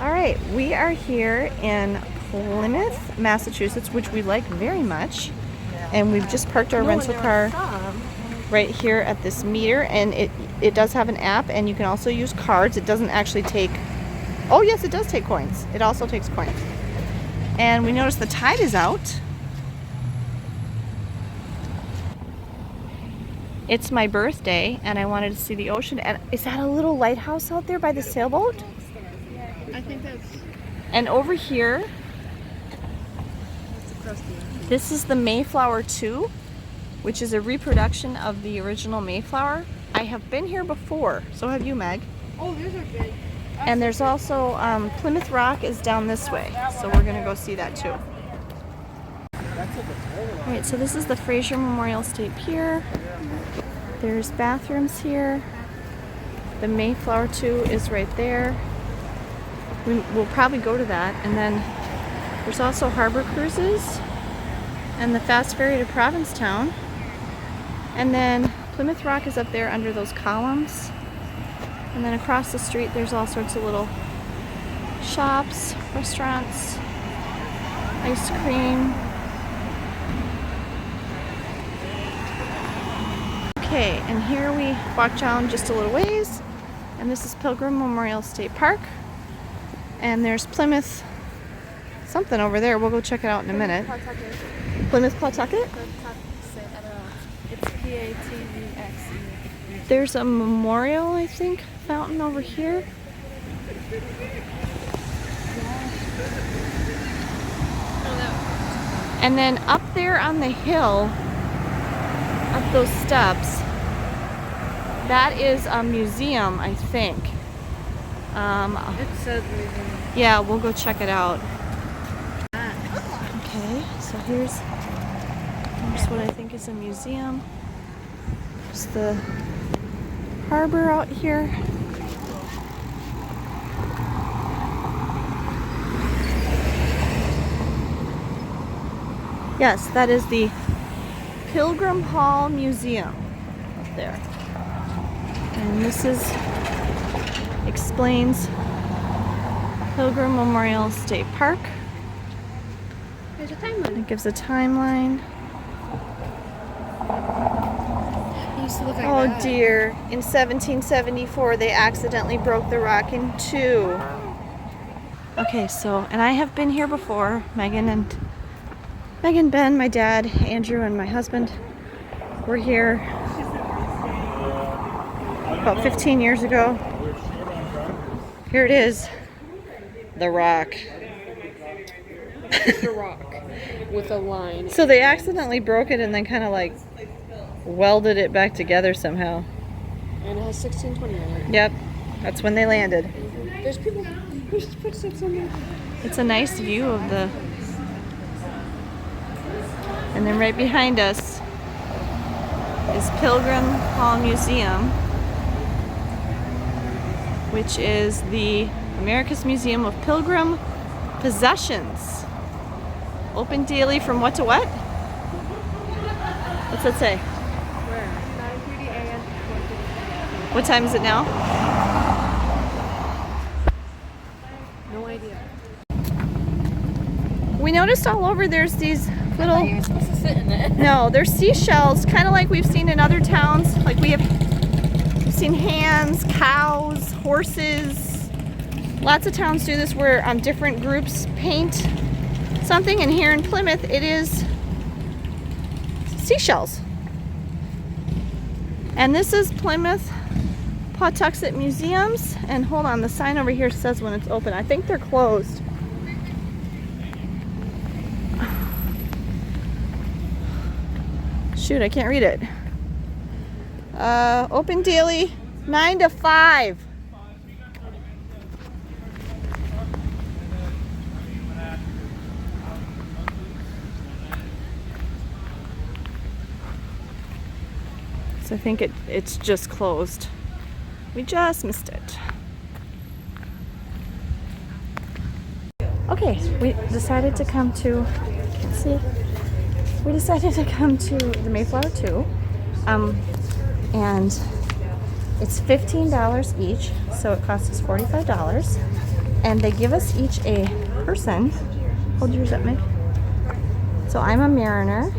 All right, we are here in Plymouth, Massachusetts, which we like very much. And we've just parked our rental car right here at this meter, and it does have an app, and you can also use cards. It doesn't actually take, oh yes, it does take coins. It also takes coins. And we noticed the tide is out. It's my birthday, and I wanted to see the ocean. And is that a little lighthouse out there by the sailboat? I think that's... And over here, this is the Mayflower II, which is a reproduction of the original Mayflower. I have been here before, so have you, Meg. Oh, those are big. And there's also Plymouth Rock is down this way, so we're gonna go see that too. All right, so this is the Fraser Memorial State Pier. There's bathrooms here. The Mayflower II is right there. We'll probably go to that. And then there's also harbor cruises and the fast ferry to Provincetown. And then Plymouth Rock is up there under those columns. And then across the street there's all sorts of little shops, restaurants, ice cream. Okay, and here we walk down just a little ways, and this is Pilgrim Memorial State Park. And there's Plymouth something over there. We'll go check it out in a minute. Plymouth Pawtucket? It's P-A-T-V-X-E. There's a memorial, I think, fountain over here. And then up there on the hill, up those steps, that is a museum, I think. It says museum. Yeah, we'll go check it out. Okay, so here's what I think is a museum. There's the harbor out here. Yes, that is the Pilgrim Hall Museum up there. And this explains Pilgrim Memorial State Park. There's a timeline. It gives a timeline. It used to look like Oh that. dear, in 1774 they accidentally broke the rock in two. Okay, so, and I have been here before. Megan, Ben, my dad, Andrew, and my husband were here about 15 years ago. Here it is, the rock. It's a rock with a line. So they accidentally broke it and then kind of like welded it back together somehow. And it has 1620 on it. Yep, that's when they landed. There's people. There's footsteps on there. It's a nice view of the... And then right behind us is Pilgrim Hall Museum, which is the America's Museum of Pilgrim Possessions. Open daily from what to what? What's that say? Where? 9:30 a.m. to 4:30. What time is it now? No idea. We noticed all over there's these little... You're supposed to sit in it. No, they're seashells, kind of like we've seen in other towns. Like we've seen hens, cows, horses. Lots of towns do this where different groups paint something, and here in Plymouth it is seashells. And this is Plymouth Pawtucket Museums. And hold on, the sign over here says when it's open. I think they're closed. Shoot, I can't read it. Open daily, 9 to 5. So I think it's just closed. We just missed it. Okay, we decided to come to, let's see. We decided to come to the Mayflower II, and it's $15 each, so it costs us $45. And they give us each a person. Hold yours up, Meg. So I'm a mariner,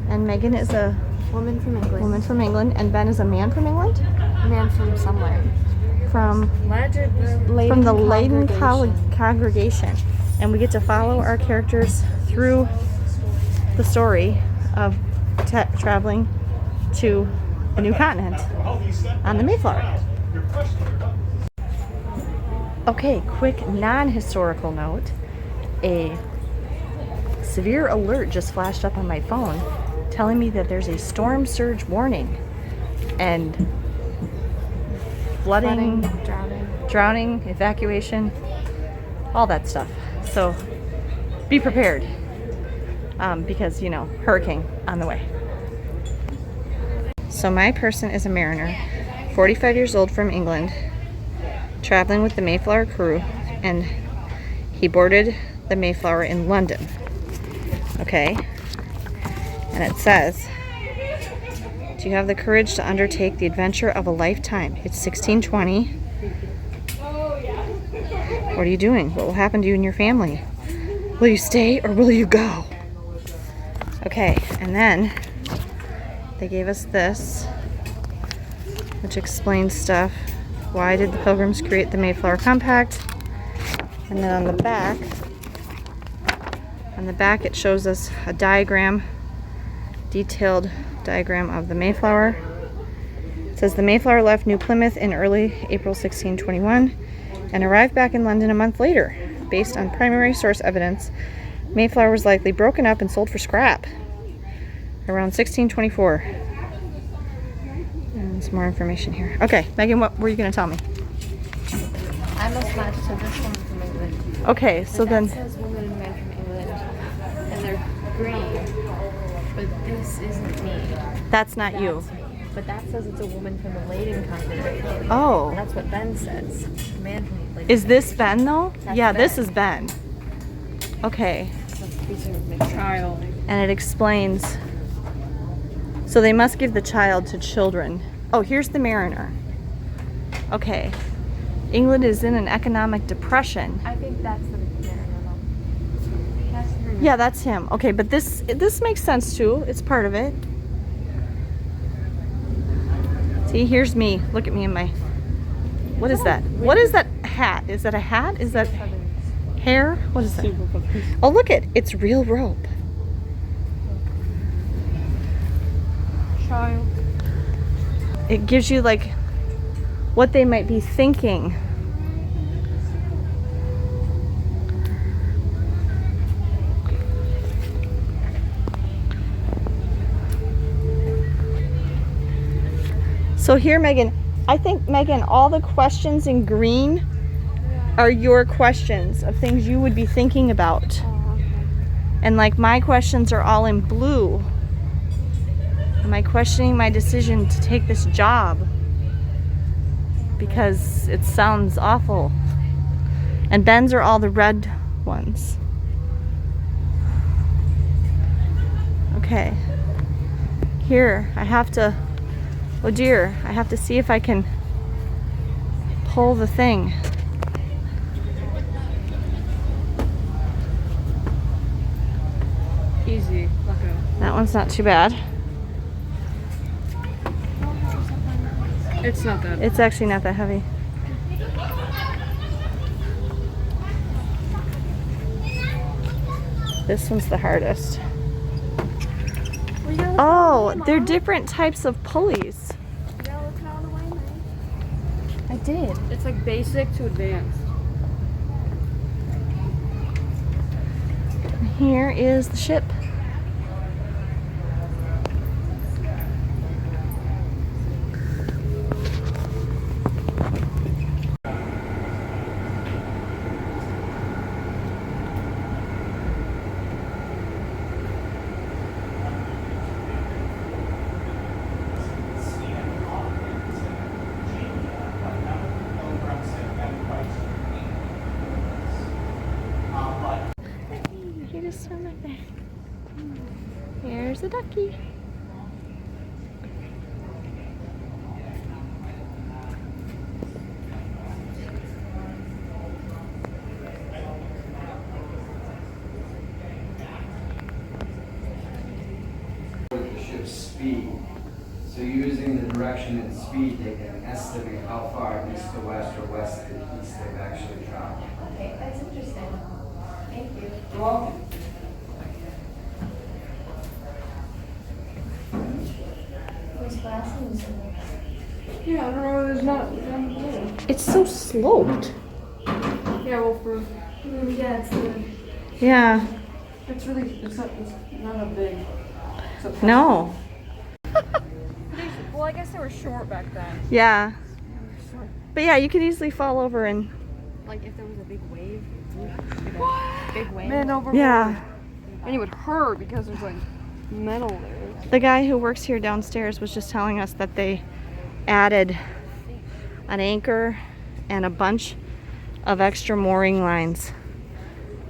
and Megan is a Woman from England. woman from England, and Ben is a man from England? Man from somewhere. From the Leyden congregation. And we get to follow our characters through the story of traveling to a new continent on the Mayflower. Okay, quick non-historical note. A severe alert just flashed up on my phone telling me that there's a storm surge warning and flooding, drowning, evacuation, all that stuff. So be prepared because, you know, hurricane on the way. So my person is a mariner, 45 years old, from England, traveling with the Mayflower crew, and he boarded the Mayflower in London. Okay? And it says, do you have the courage to undertake the adventure of a lifetime? It's 1620. What are you doing? What will happen to you and your family? Will you stay or will you go? Okay, and then they gave us this, which explains stuff. Why did the Pilgrims create the Mayflower Compact? And then on the back it shows us a diagram, detailed diagram of the Mayflower. It says the Mayflower left New Plymouth in early April 1621 and arrived back in London a month later. Based on primary source evidence, Mayflower was likely broken up and sold for scrap around 1624. And some more information here. Okay, Megan, what were you going to tell me? I must match to this one from England. Okay, so then... That says woman and man from England, and they're green, but this isn't me. That's not you. That's me. But that says it's a woman from the Leyden congregation. Oh. And that's what Ben says. Man from Leyden. Is this Ben, though? That's Yeah, Ben. this is Ben. Okay. Child. And it explains... So they must give the child to children. Oh, here's the mariner. Okay. England is in an economic depression. I think that's the mariner. That's her. Yeah, that's him. Okay, but this makes sense too. It's part of it. See, here's me. Look at me in my... What is that? What is that hat? Is that a hat? Is that hair? What is that? Oh, look it. It's real rope. Child. It gives you like what they might be thinking. So here, Megan, I think, Megan, all the questions in green are your questions of things you would be thinking about. Oh, okay. And like my questions are all in blue. Am I questioning my decision to take this job? Because it sounds awful. And Ben's are all the red ones. Okay. Here, I have to... Oh dear, I have to see if I can pull the thing. Easy. Look out. That one's not too bad. It's not that. It's actually not that heavy. This one's the hardest. Oh, they're different types of pulleys. I did. It's like basic to advanced. Here is the ship. Here's a ducky. speed. So using the direction and speed, they can estimate how far east to west or west to east they've actually traveled. Okay, that's interesting. Thank you. You're welcome. Whose classrooms? Yeah, I don't know, there's not. Yeah, It's so sloped. well, for. Yeah, Yeah. it's really. It's not a big. It's a No. Well, I guess they were short back then. Yeah. But yeah, you could easily fall over and. Like if there was a big wave. Big wave. Man over. Yeah. And it would hurt because there's like metal there. The guy who works here downstairs was just telling us that they added an anchor and a bunch of extra mooring lines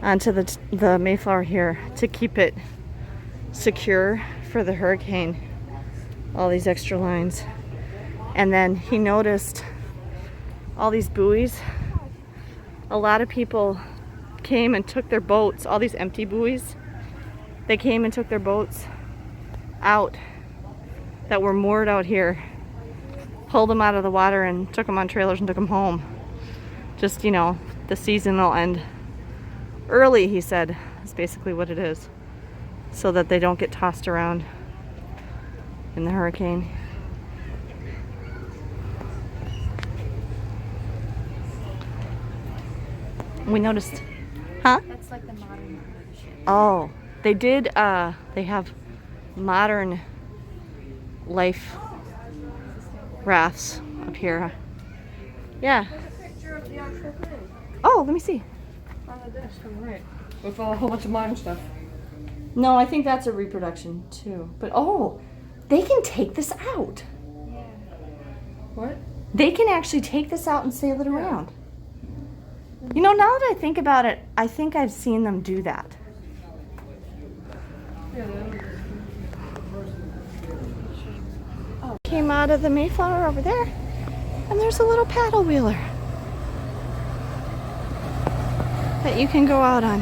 onto the Mayflower here to keep it secure for the hurricane. All these extra lines. And then he noticed all these buoys. A lot of people came and took their boats, all these empty buoys. They came and took their boats out that were moored out here, pulled them out of the water and took them on trailers and took them home. Just, you know, the season will end early, he said, is basically what it is, so that they don't get tossed around in the hurricane. We noticed, huh? That's like the modern ship. Oh, they did, they have modern life rafts up here. Yeah. There's a picture of the actual thing Oh, let me see. on the desk on the right. With a whole bunch of modern stuff. No, I think that's a reproduction too. But oh, they can take this out. Yeah. What? They can actually take this out and sail it around. You know, now that I think about it, I think I've seen them do that. Yeah, Came out of the Mayflower over there, and there's a little paddle wheeler that you can go out on.